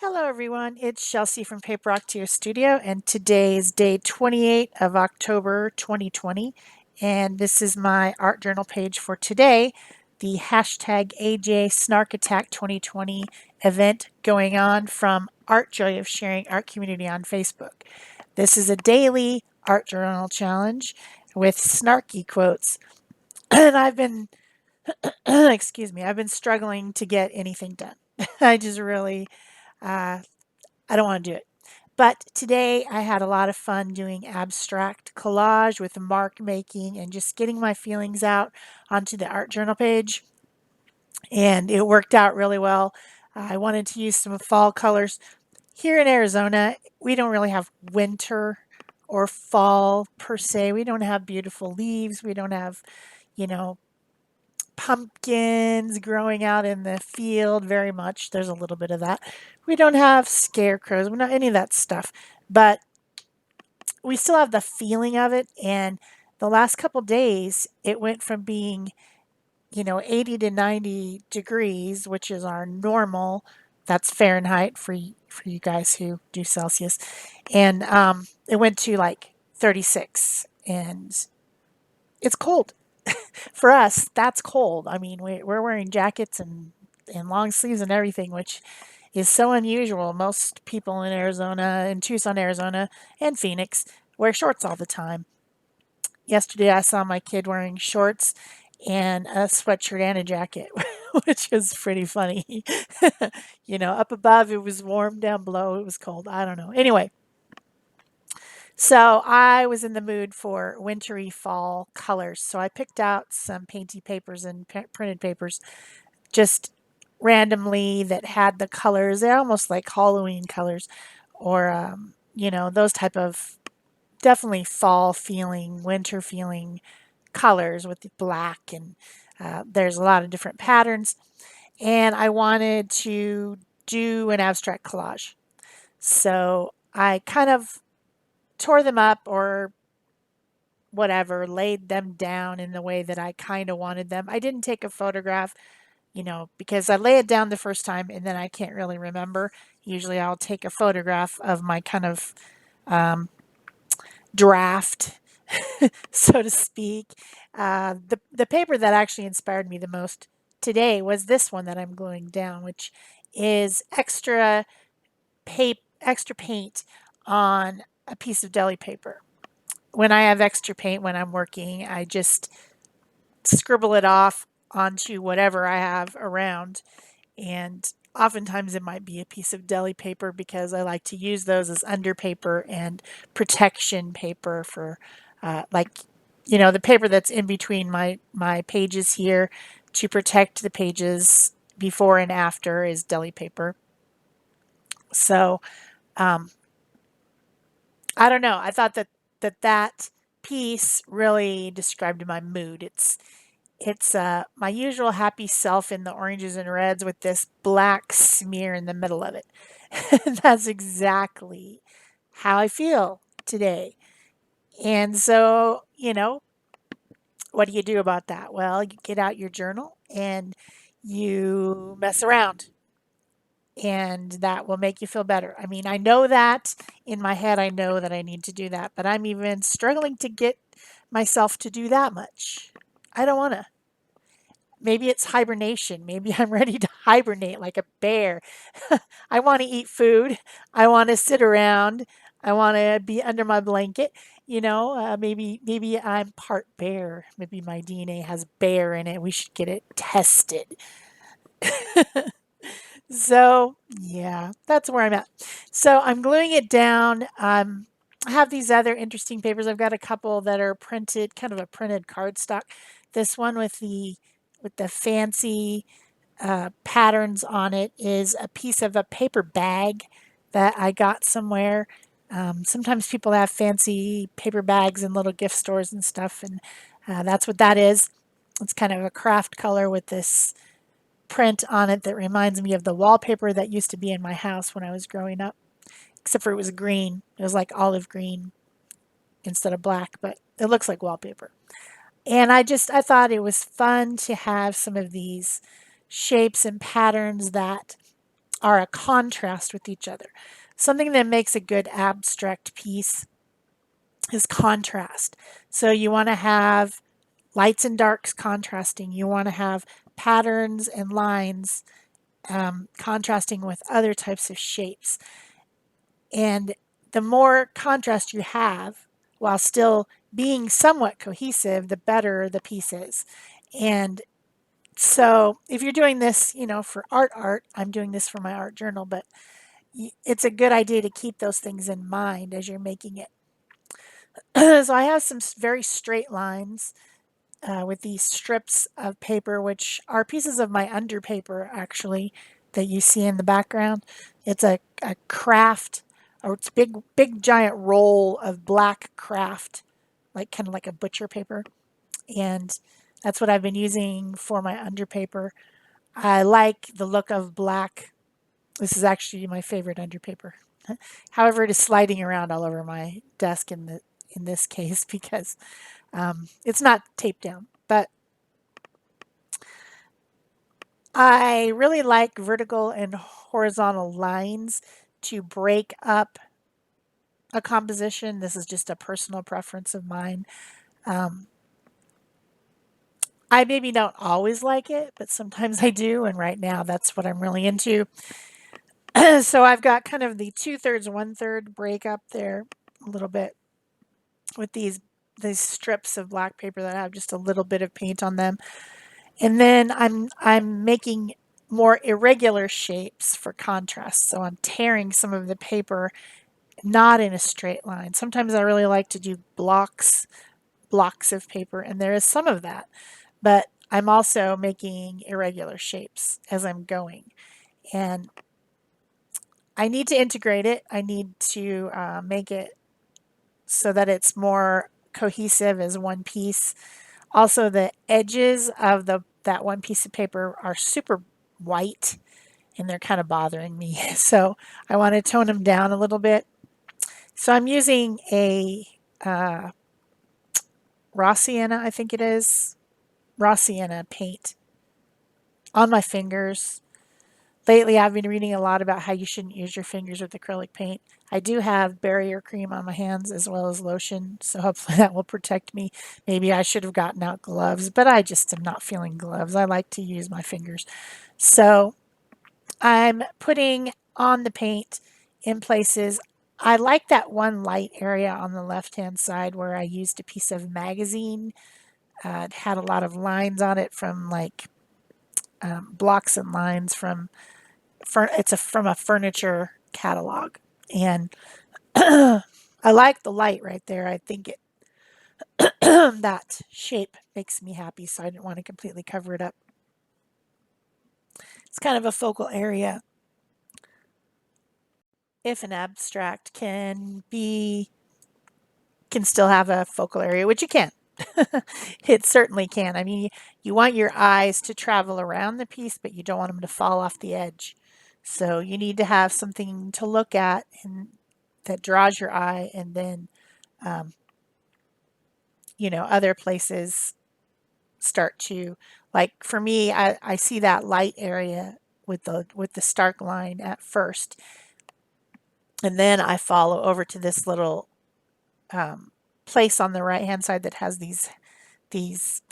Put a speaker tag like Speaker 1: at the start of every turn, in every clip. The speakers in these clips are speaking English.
Speaker 1: Hello everyone, it's Shel C from PaperOcotilloStudio, and today is day 28 of October 2020, and this is my art journal page for today, the hashtag AJ Snark Attack 2020 event going on from Art Joy of Sharing Art Community on Facebook. This is a daily art journal challenge with snarky quotes, and I've been, excuse me, I've been struggling to get anything done. I just really, uh, I don't want to do it. But today I had a lot of fun doing abstract collage with mark making and just getting my feelings out onto the art journal page. And it worked out really well. I wanted to use some fall colors. Here in Arizona, we don't really have winter or fall per se. We don't have beautiful leaves. We don't have, you know, pumpkins growing out in the field very much. There's a little bit of that. We don't have scarecrows. We don't have any of that stuff. But we still have the feeling of it. And the last couple days, it went from being, 80 to 90 degrees, which is our normal. That's Fahrenheit for you guys who do Celsius. And it went to like 36. And it's cold. For us, that's cold. I mean, we're wearing jackets and long sleeves and everything, which is so unusual. Most people in Arizona, in Tucson, Arizona, and Phoenix wear shorts all the time. Yesterday, I saw my kid wearing shorts and a sweatshirt and a jacket, which was pretty funny. Up above it was warm, down below it was cold. I don't know. Anyway, so I was in the mood for wintry fall colors. So I picked out some painty papers and printed papers just randomly that had the colors. They're almost like Halloween colors or, those type of definitely fall feeling, winter feeling colors with the black. And there's a lot of different patterns. And I wanted to do an abstract collage. So I kind of tore them up or whatever, laid them down in the way that I kind of wanted them. I didn't take a photograph, because I lay it down the first time and then I can't really remember. Usually I'll take a photograph of my kind of draft, so to speak. The paper that actually inspired me the most today was this one that I'm gluing down, which is extra paint on a piece of deli paper. When I have extra paint when I'm working, I just scribble it off onto whatever I have around. And oftentimes it might be a piece of deli paper because I like to use those as under paper and protection paper for the paper that's in between my pages here to protect the pages before and after is deli paper. So I don't know. I thought that piece really described my mood. It's my usual happy self in the oranges and reds with this black smear in the middle of it. That's exactly how I feel today. And so, what do you do about that? Well, you get out your journal and you mess around, and that will make you feel better. I mean, I know that in my head, I know that I need to do that, but I'm even struggling to get myself to do that much. I don't want to. Maybe it's hibernation. Maybe I'm ready to hibernate like a bear. I want to eat food. I want to sit around. I want to be under my blanket. Maybe I'm part bear. Maybe my DNA has bear in it. We should get it tested. So, yeah, that's where I'm at. So I'm gluing it down. I have these other interesting papers. I've got a couple that are printed, kind of a printed cardstock. This one with the fancy patterns on it is a piece of a paper bag that I got somewhere. Sometimes people have fancy paper bags in little gift stores and stuff, and that's what that is. It's kind of a craft color with this print on it that reminds me of the wallpaper that used to be in my house when I was growing up, except for it was green. It was like olive green instead of black, but it looks like wallpaper. And I thought it was fun to have some of these shapes and patterns that are a contrast with each other. Something that makes a good abstract piece is contrast. So you want to have lights and darks contrasting. You want to have patterns and lines contrasting with other types of shapes. And the more contrast you have, while still being somewhat cohesive, the better the piece is. And so if you're doing this, for art, I'm doing this for my art journal, but it's a good idea to keep those things in mind as you're making it. So I have some very straight lines with these strips of paper, which are pieces of my underpaper, actually, that you see in the background. It's a craft, or it's big giant roll of black craft, like kind of like a butcher paper. And that's what I've been using for my underpaper. I like the look of black. This is actually my favorite underpaper. However, it is sliding around all over my desk in this case because it's not taped down. But I really like vertical and horizontal lines to break up a composition. This is just a personal preference of mine. I maybe don't always like it, but sometimes I do, and right now that's what I'm really into. So I've got kind of the 2/3, 1/3 break up there a little bit with these strips of black paper that have just a little bit of paint on them. And then I'm making more irregular shapes for contrast. So I'm tearing some of the paper not in a straight line. Sometimes I really like to do blocks of paper, and there is some of that. But I'm also making irregular shapes as I'm going. And I need to integrate it. I need to make it so that it's more cohesive as one piece. Also, the edges of that one piece of paper are super white and they're kind of bothering me. So I want to tone them down a little bit. So I'm using a raw sienna, I think it is, raw sienna paint on my fingers. Lately, I've been reading a lot about how you shouldn't use your fingers with acrylic paint. I do have barrier cream on my hands as well as lotion, so hopefully that will protect me. Maybe I should have gotten out gloves, but I just am not feeling gloves. I like to use my fingers. So I'm putting on the paint in places. I like that one light area on the left-hand side where I used a piece of magazine. It had a lot of lines on it from like blocks and lines from from a furniture catalog, and I like the light right there. I think it that shape makes me happy, so I didn't want to completely cover it up. It's kind of a focal area. If an abstract can still have a focal area, which it can. It certainly can. I mean, you want your eyes to travel around the piece, but you don't want them to fall off the edge. So you need to have something to look at and that draws your eye, and then um, other places start to, like for me, I see that light area with the stark line at first, and then I follow over to this little place on the right hand side that has these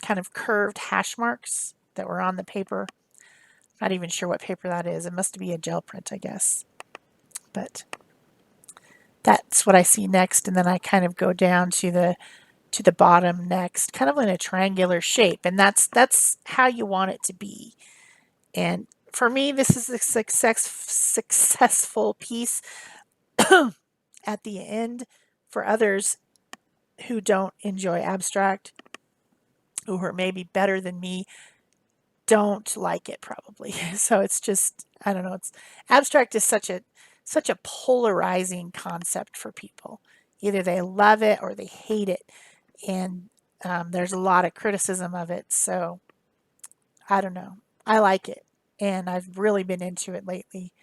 Speaker 1: kind of curved hash marks that were on the paper. Not even sure what paper that is. It must be a gel print, I guess. But that's what I see next, and then I kind of go down to the bottom next, kind of in a triangular shape, and that's how you want it to be. And for me, this is a successful piece at the end. For others who don't enjoy abstract, who are maybe better than me, don't like it probably. So it's just, I don't know, it's abstract is such a polarizing concept for people. Either they love it or they hate it, and there's a lot of criticism of it. So I don't know. I like it, and I've really been into it lately.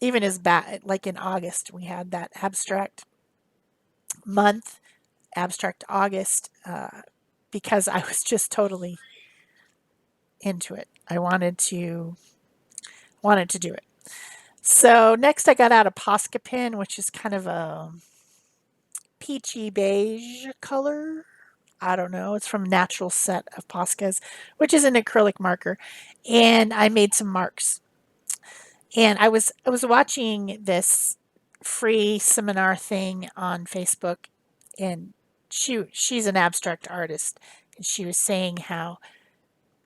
Speaker 1: Even as bad, like in August, we had that abstract month, abstract August, because I was just totally into it. I wanted to do it. So next I got out a Posca pen, which is kind of a peachy beige color. I don't know. It's from Natural Set of Poscas, which is an acrylic marker. And I made some marks. And I was watching this free seminar thing on Facebook, and she's an abstract artist, and she was saying how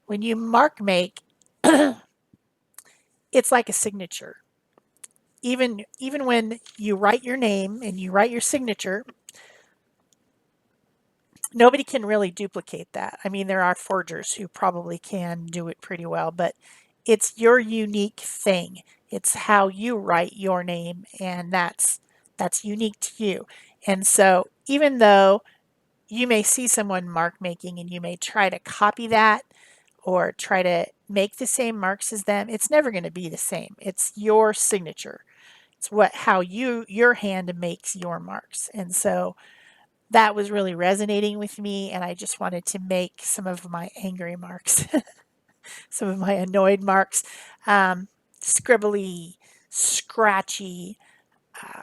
Speaker 1: when you mark make, it's like a signature. Even when you write your name and you write your signature, nobody can really duplicate that. I mean, there are forgers who probably can do it pretty well, but it's your unique thing. It's how you write your name, and that's unique to you. And so, even though you may see someone mark making and you may try to copy that or try to make the same marks as them, it's never going to be the same. It's your signature. It's how your hand makes your marks. And so that was really resonating with me, and I just wanted to make some of my angry marks, some of my annoyed marks, scribbly, scratchy. Uh,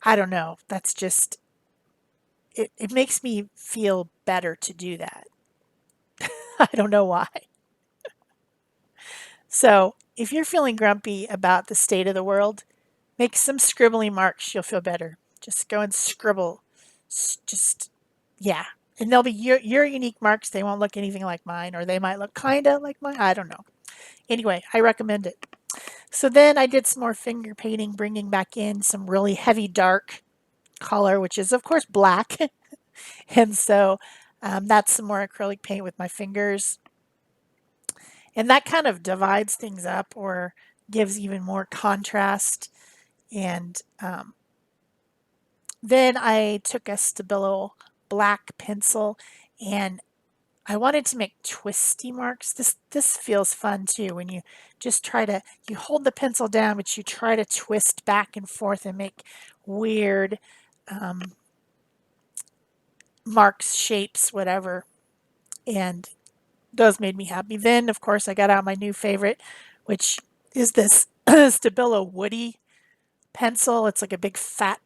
Speaker 1: I don't know. That's just it makes me feel better to do that. I don't know why. So if you're feeling grumpy about the state of the world, make some scribbly marks. You'll feel better. Just go and scribble. Just, yeah. And they'll be your unique marks. They won't look anything like mine, or they might look kind of like mine. I don't know. Anyway, I recommend it. So then I did some more finger painting, bringing back in some really heavy dark color, which is, of course, black. And so that's some more acrylic paint with my fingers. And that kind of divides things up or gives even more contrast. And then I took a Stabilo black pencil, and I wanted to make twisty marks. This feels fun too when you just you hold the pencil down, but you try to twist back and forth and make weird um, marks, shapes, whatever. And those made me happy. Then, of course, I got out my new favorite, which is this Stabilo Woody pencil. It's like a big fat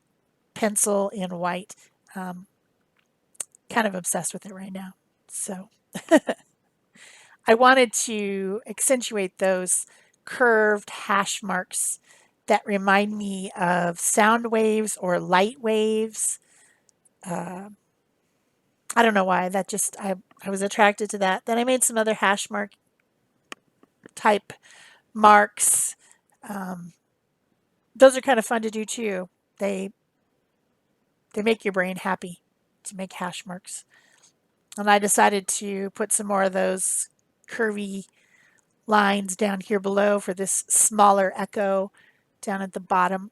Speaker 1: pencil in white. Um, Kind of obsessed with it right now. So I wanted to accentuate those curved hash marks that remind me of sound waves or light waves. Uh, I don't know why. I was attracted to that. Then I made some other hash mark type marks. Um, those are kind of fun to do too. They make your brain happy to make hash marks. And I decided to put some more of those curvy lines down here below for this smaller echo down at the bottom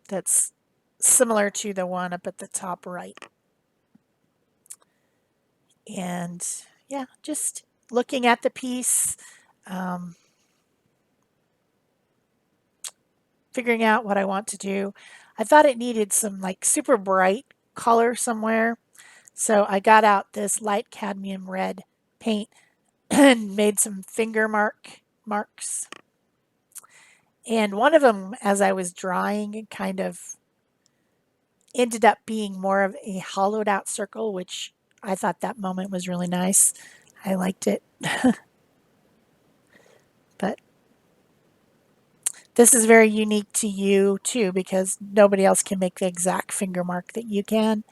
Speaker 1: that's similar to the one up at the top right. And yeah, just looking at the piece, um, figuring out what I want to do. I thought it needed some like super bright color somewhere. So I got out this light cadmium red paint and made some finger marks. And one of them, as I was drawing, it kind of ended up being more of a hollowed out circle, which I thought that moment was really nice. I liked it. But this is very unique to you too, because nobody else can make the exact finger mark that you can.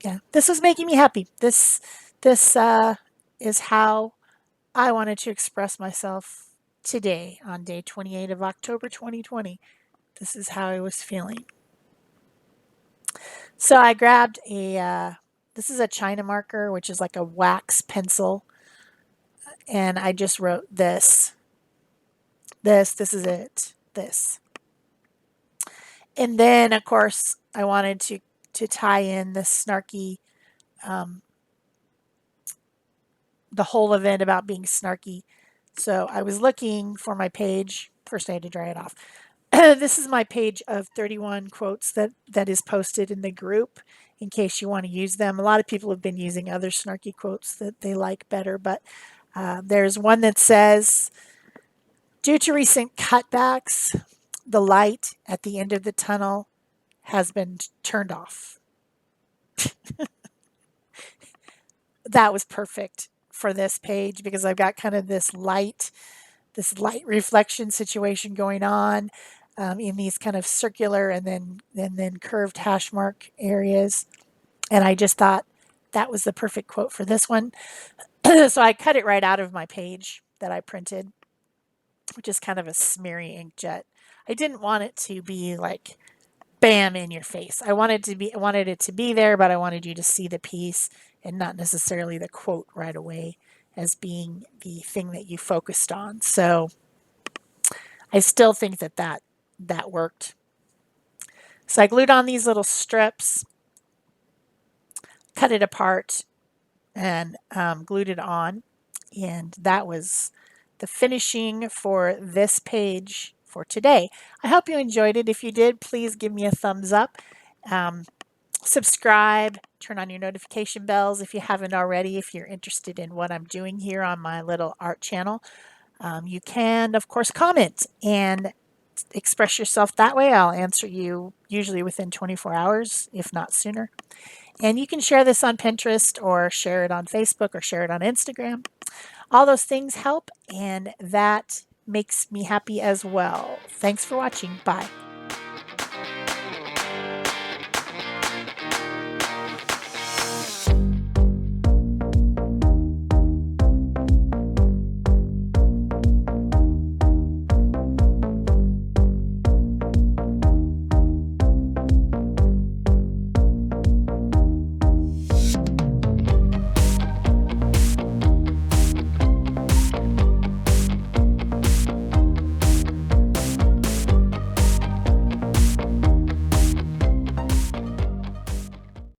Speaker 1: Yeah, this was making me happy. This is how I wanted to express myself today on day 28 of October 2020. This is how I was feeling. So I grabbed this is a China marker, which is like a wax pencil. And I just wrote this is it, this. And then, of course, I wanted to tie in the snarky, um, the whole event about being snarky. So I was looking for my page. First, I had to dry it off. This is my page of 31 quotes that is posted in the group in case you want to use them. A lot of people have been using other snarky quotes that they like better, but there's one that says, due to recent cutbacks, the light at the end of the tunnel has been turned off. That was perfect for this page because I've got kind of this light reflection situation going on in these kind of circular and then curved hash mark areas. And I just thought that was the perfect quote for this one. So I cut it right out of my page that I printed, which is kind of a smeary inkjet. I didn't want it to be like bam in your face. I wanted it to be there, but I wanted you to see the piece and not necessarily the quote right away as being the thing that you focused on. So I still think that worked. So I glued on these little strips, cut it apart, and glued it on. And that was the finishing for this page for today. I hope you enjoyed it. If you did, please give me a thumbs up. Subscribe, turn on your notification bells if you haven't already, if you're interested in what I'm doing here on my little art channel. You can, of course, comment and express yourself that way. I'll answer you usually within 24 hours, if not sooner. And you can share this on Pinterest or share it on Facebook or share it on Instagram. All those things help, and that makes me happy as well. Thanks for watching. Bye.